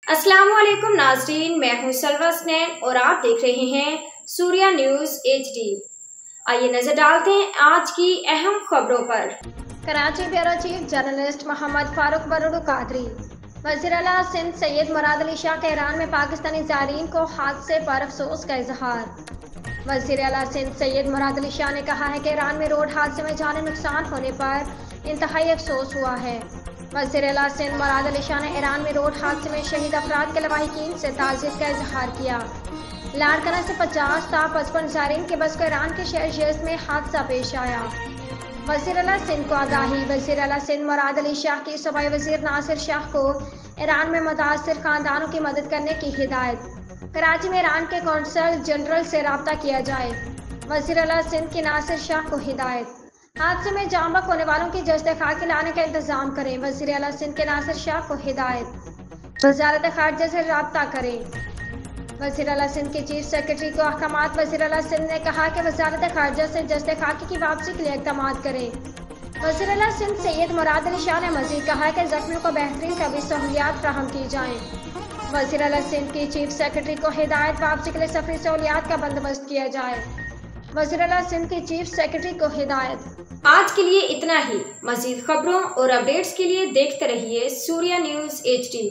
अस्सलाम वालेकुम नाज़रीन, मैं हूं सलवा स्नैन और आप देख रहे हैं सूर्या न्यूज़ HD। आइए नजर डालते हैं आज की अहम खबरों पर। Karachi bureau chief journalist Mohammad Farooq बरूड कादरी। वज़ीर आला सिंध सैयद मुराद अली शाह का ईरान में पाकिस्तानी ज़ायरीन को हादसे पर अफसोस का इजहार। वज़ीर आला सिंध सैयद मुराद अली शाह ने कहा है कि ईरान में रोड हादसे में जानी नुकसान होने पर इंतहाई अफसोस हुआ है। वज़ीर आला सिंध मुराद अली शाह ने ईरान में रोड हादसे में शहीद अफराद के लवाहिकीन से ताज़ियत का इजहार किया। लाड़काना से 50 ता 55 ज़ायरीन के बस को ईरान के शहर यज़्द में हादसा पेश आया। वज़ीर आला सिंध को आगाही। वज़ीर आला सिंध मुराद अली शाह की सूबाई वज़ीर नासिर शाह को ईरान में मुतासिर खानदानों की मदद करने की हिदायत। कराची में ईरान के कौंसल जनरल से रब्ता किया जाए। वज़ीर आला सिंध की नासिर शाह को हिदायत। हादसे में जाम बख्श होने वालों की जस्ते खाकी लाने का इंतजाम करें। वज़ीर आला सिंध के नासिर शाह को हिदायत। वज़ारत ख़ारिजा से रब्ता करें। वज़ीर आला सिंध के चीफ सेक्रेटरी को अहकामात। वज़ीर आला सिंध ने कहा कि वज़ारत ख़ारिजा से जस्ते खाकी की वापसी के लिए इक़दामात करें। वज़ीर आला सिंध सैयद मुराद अली शाह ने मज़ीद कहा कि ज़ख्मियों को बेहतरीन तबी सहूलियात फराहम की जाएँ। वज़ीर आला सिंध की चीफ सेक्रेटरी को हिदायत वापसी के लिए सफरी सहूलियात का बंदोबस्त किया जाए। वज़ीर आला सिंध की चीफ सेक्रेटरी को हिदायत। आज के लिए इतना ही। मज़ीद खबरों और अपडेट्स के लिए देखते रहिए सूर्या न्यूज़ HD।